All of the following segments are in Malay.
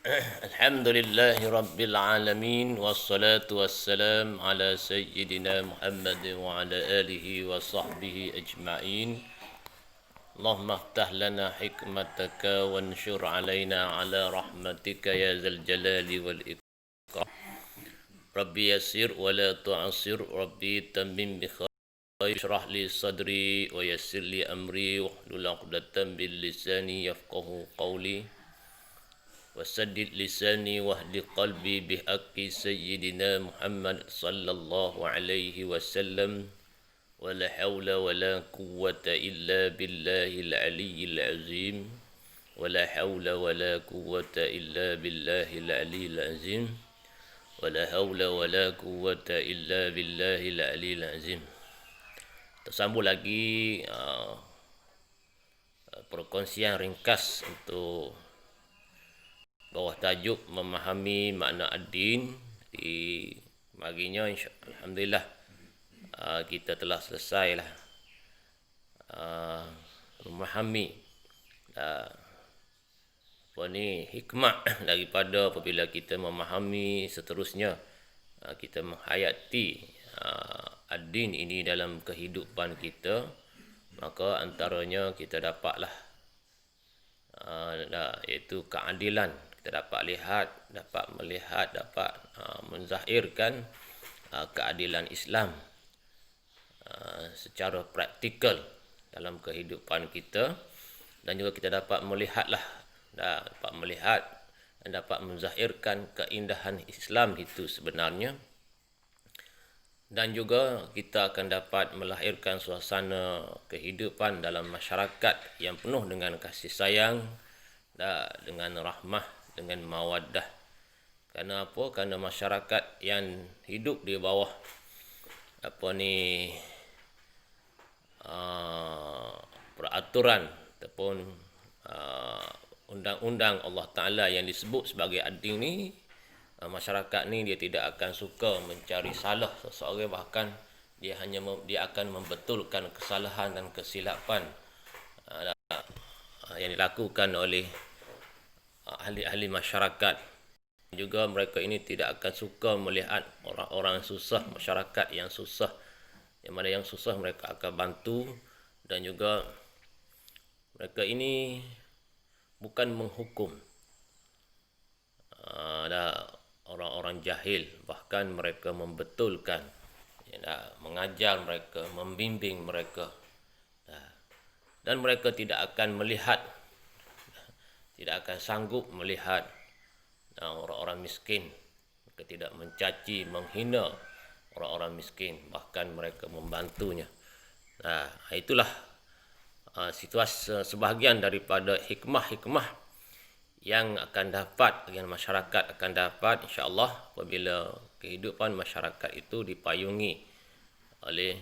Alhamdulillahi Rabbil Alamin. Wassalatu wassalam ala Sayyidina Muhammad wa ala alihi wa sahbihi ajma'in. Allahumma aftah lana hikmataka wanshur alaina ala rahmatika ya zal jalali wal ikram. Rabbi yassir wa la tu'assir. Rabbi tammim bi khair. Ishrah li sadri wa yassir li amri wahlul 'uqdatam bil lisani yafqahu qawli. وسدد لساني واهد قلبي بحق سيدنا محمد صلى الله عليه وسلم ولا حول ولا قوة إلا بالله العلي العظيم ولا حول ولا قوة إلا بالله العلي العظيم ولا حول ولا قوة إلا بالله العلي العظيم. Tersambung lagi perkongsian ringkas untuk bawah tajuk memahami makna ad-din. Di baginya alhamdulillah kita telah selesai lah memahami apa ni hikmah daripada apabila kita memahami seterusnya kita menghayati ad-din ini dalam kehidupan kita, maka antaranya kita dapatlah iaitu keadilan. Kita dapat melihat, dapat menzahirkan keadilan Islam secara praktikal dalam kehidupan kita, dan juga kita dapat melihat dan dapat menzahirkan keindahan Islam itu sebenarnya, dan juga kita akan dapat melahirkan suasana kehidupan dalam masyarakat yang penuh dengan kasih sayang, dengan rahmah, dengan mawaddah. Kerana apa? Kerana masyarakat yang hidup di bawah peraturan ataupun undang-undang Allah Ta'ala yang disebut sebagai ad-din ni, masyarakat ni dia tidak akan suka mencari salah seseorang, bahkan dia akan membetulkan kesalahan dan kesilapan yang dilakukan oleh ahli-ahli masyarakat. Juga mereka ini tidak akan suka melihat orang-orang susah, masyarakat yang susah, yang mana yang susah mereka akan bantu. Dan juga mereka ini bukan menghukum orang-orang jahil, bahkan mereka membetulkan, mengajar mereka, membimbing mereka, dan mereka tidak akan melihat, tidak akan sanggup melihat orang-orang miskin. Mereka tidak mencaci, menghina orang-orang miskin, bahkan mereka membantunya. Itulah situasi sebahagian daripada hikmah-hikmah yang akan dapat, yang masyarakat akan dapat insya-Allah apabila kehidupan masyarakat itu dipayungi oleh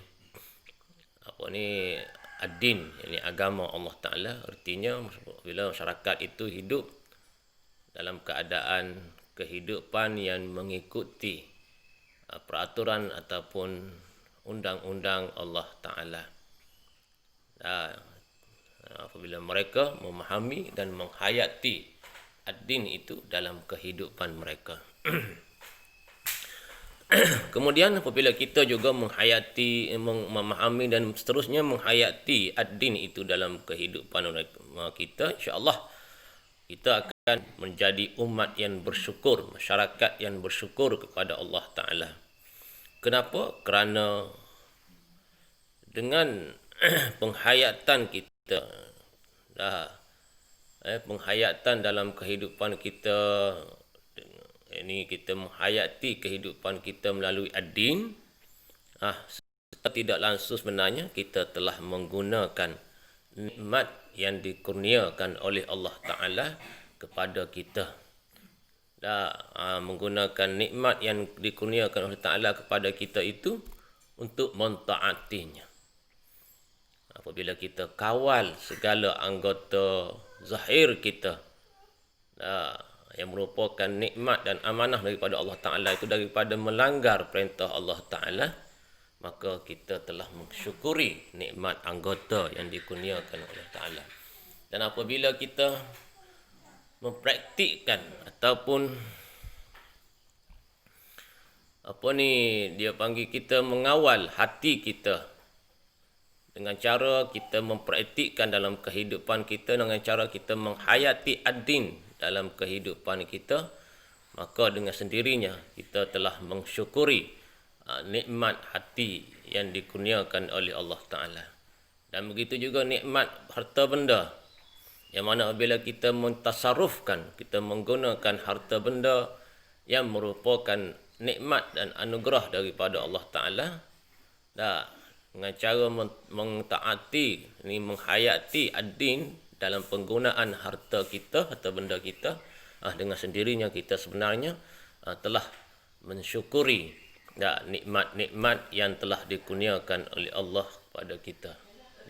ad-din, yakni agama Allah Ta'ala. Artinya bila masyarakat itu hidup dalam keadaan kehidupan yang mengikuti peraturan ataupun undang-undang Allah Ta'ala, apabila mereka memahami dan menghayati ad-din itu dalam kehidupan mereka. Kemudian apabila kita juga menghayati, memahami dan seterusnya menghayati ad-din itu dalam kehidupan kita, insya-Allah kita akan menjadi umat yang bersyukur, masyarakat yang bersyukur kepada Allah Ta'ala. Kenapa? Kerana dengan penghayatan kita, penghayatan dalam kehidupan kita, ini kita menghayati kehidupan kita melalui ad-din, secara tidak langsung sebenarnya kita telah menggunakan nikmat yang dikurniakan oleh Allah Ta'ala kepada kita. Menggunakan nikmat yang dikurniakan oleh Ta'ala kepada kita itu untuk mentaatinya. Apabila kita kawal segala anggota zahir kita, yang merupakan nikmat dan amanah daripada Allah Ta'ala itu, daripada melanggar perintah Allah Ta'ala, maka kita telah mensyukuri nikmat anggota yang dikurniakan oleh Ta'ala. Dan apabila kita mempraktikkan ataupun dia panggil kita mengawal hati kita dengan cara kita mempraktikkan dalam kehidupan kita, dengan cara kita menghayati ad-din dalam kehidupan kita, maka dengan sendirinya kita telah mensyukuri nikmat hati yang dikurniakan oleh Allah Ta'ala. Dan begitu juga nikmat harta benda, yang mana apabila kita mentasarufkan, kita menggunakan harta benda yang merupakan nikmat dan anugerah daripada Allah Ta'ala, dengan cara mentaati, menghayati ad-din dalam penggunaan harta kita, harta benda kita, dengan sendirinya kita sebenarnya telah mensyukuri nikmat-nikmat yang telah dikurniakan oleh Allah kepada kita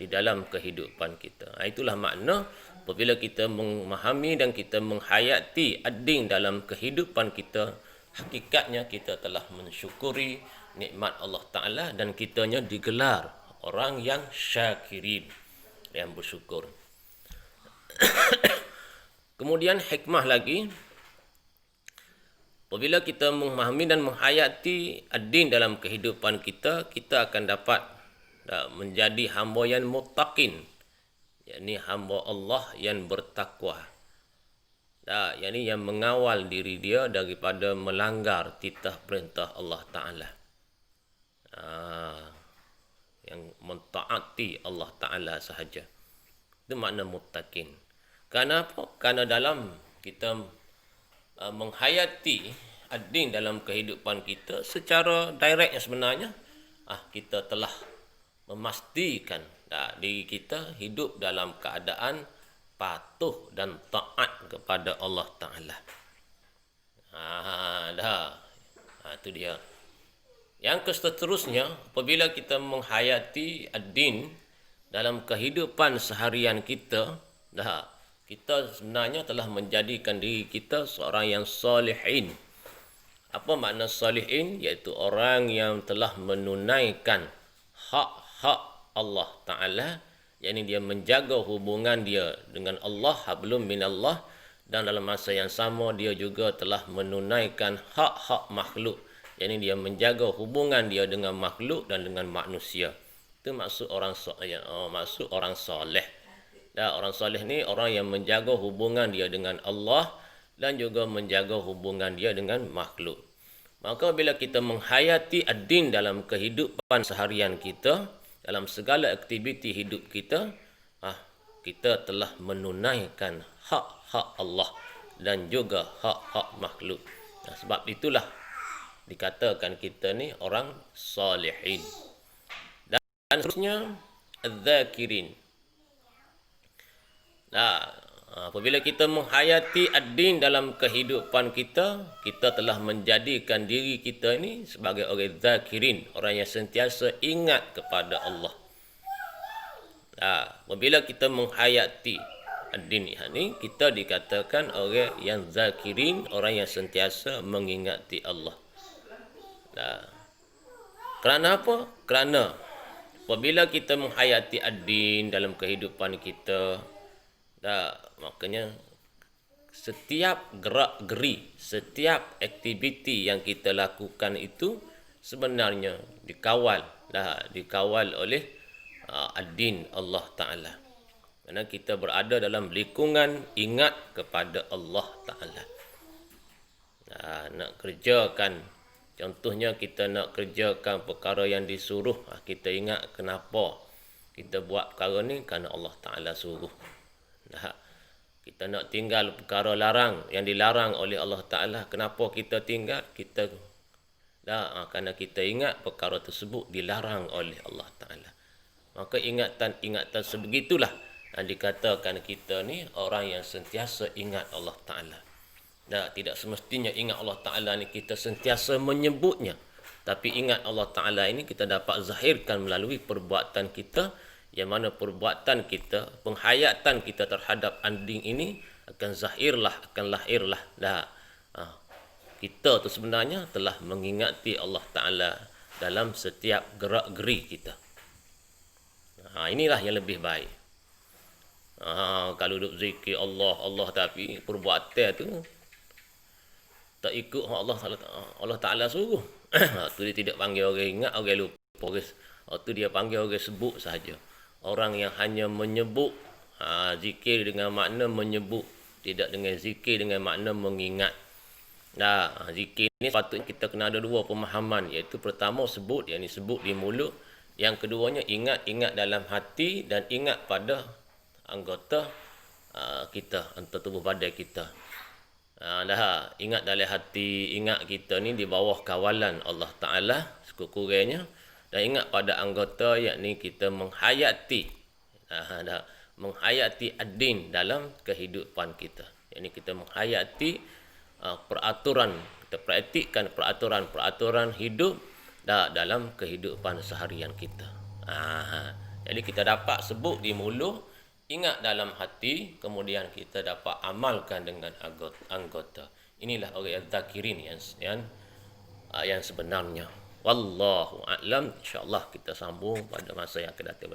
di dalam kehidupan kita. Itulah makna apabila kita memahami dan kita menghayati ad-din dalam kehidupan kita, hakikatnya kita telah mensyukuri nikmat Allah Ta'ala dan kitanya digelar orang yang syakirin, yang bersyukur. Kemudian hikmah lagi, apabila kita memahami dan menghayati ad-din dalam kehidupan kita, kita akan dapat menjadi hamba yang muttaqin, yakni hamba Allah yang bertakwa, yakni yang mengawal diri dia daripada melanggar titah perintah Allah Ta'ala, yang mentaati Allah Ta'ala sahaja. Itu makna muttaqin. Kerana apa? Kerana dalam kita menghayati ad-din dalam kehidupan kita secara direct sebenarnya, kita telah memastikan diri kita hidup dalam keadaan patuh dan taat kepada Allah Ta'ala. Itu dia. Yang seterusnya, apabila kita menghayati ad-din dalam kehidupan seharian kita, kita sebenarnya telah menjadikan diri kita seorang yang salihin. Apa makna salihin? Iaitu orang yang telah menunaikan hak-hak Allah Ta'ala, yakni dia menjaga hubungan dia dengan Allah, hablum minallah, dan dalam masa yang sama dia juga telah menunaikan hak-hak makhluk, yakni dia menjaga hubungan dia dengan makhluk dan dengan manusia. Itu maksud orang soleh. Orang soleh ni orang yang menjaga hubungan dia dengan Allah dan juga menjaga hubungan dia dengan makhluk. Maka bila kita menghayati ad-din dalam kehidupan seharian kita, dalam segala aktiviti hidup kita, kita telah menunaikan hak-hak Allah dan juga hak-hak makhluk. Sebab itulah dikatakan kita ni orang salihin. Dan seterusnya, az-zakirin. Apabila kita menghayati ad-din dalam kehidupan kita, kita telah menjadikan diri kita ini sebagai orang zakirin, orang yang sentiasa ingat kepada Allah. Apabila kita menghayati ad-din ini, kita dikatakan orang yang zakirin, orang yang sentiasa mengingati Allah. Kerana apa? Kerana apabila kita menghayati ad-din dalam kehidupan kita, makanya setiap gerak-geri, setiap aktiviti yang kita lakukan itu sebenarnya dikawal oleh ad-din Allah Ta'ala. Kerana kita berada dalam lingkungan ingat kepada Allah Ta'ala. Nak kerjakan, contohnya kita nak kerjakan perkara yang disuruh, kita ingat kenapa kita buat perkara ni, kerana Allah Ta'ala suruh. Kita nak tinggal perkara larang yang dilarang oleh Allah Ta'ala, kenapa kita tinggal? Kerana kita ingat perkara tersebut dilarang oleh Allah Ta'ala. Maka ingatan sebegitulah yang dikatakan kita ni orang yang sentiasa ingat Allah Ta'ala. Tidak semestinya ingat Allah Ta'ala ni kita sentiasa menyebutnya, tapi ingat Allah Ta'ala ini kita dapat zahirkan melalui perbuatan kita, yang mana perbuatan kita, penghayatan kita terhadap ad-din ini akan zahirlah, akan lahirlah. Kita tu sebenarnya telah mengingati Allah Ta'ala dalam setiap gerak-geri kita. Inilah yang lebih baik. Kalau duk zikir Allah Allah tapi perbuatan tu tak ikut Allah Taala suruh. Tu dia tidak panggil orang ingat, orang lupa. Tu dia panggil orang sebut saja. Orang yang hanya menyebut zikir dengan makna menyebut, tidak dengan zikir dengan makna mengingat. Zikir ni patutnya kita kena ada dua pemahaman, iaitu pertama sebut, yang disebut di mulut, yang keduanya ingat dalam hati dan ingat pada anggota kita, anggota tubuh badan kita. Ingat dalam hati, ingat kita ni di bawah kawalan Allah Ta'ala sekurang-kurangnya, dan ingat pada anggota, yakni kita menghayati menghayati ad-din dalam kehidupan kita. Yakni kita menghayati peraturan, kita praktikkan peraturan-peraturan hidup dalam kehidupan seharian kita. Jadi kita dapat sebut di mulut, ingat dalam hati, kemudian kita dapat amalkan dengan anggota. Inilah orang zakirin yang sebenarnya. Wallahu a'lam. InsyaAllah kita sambung pada masa yang akan datang.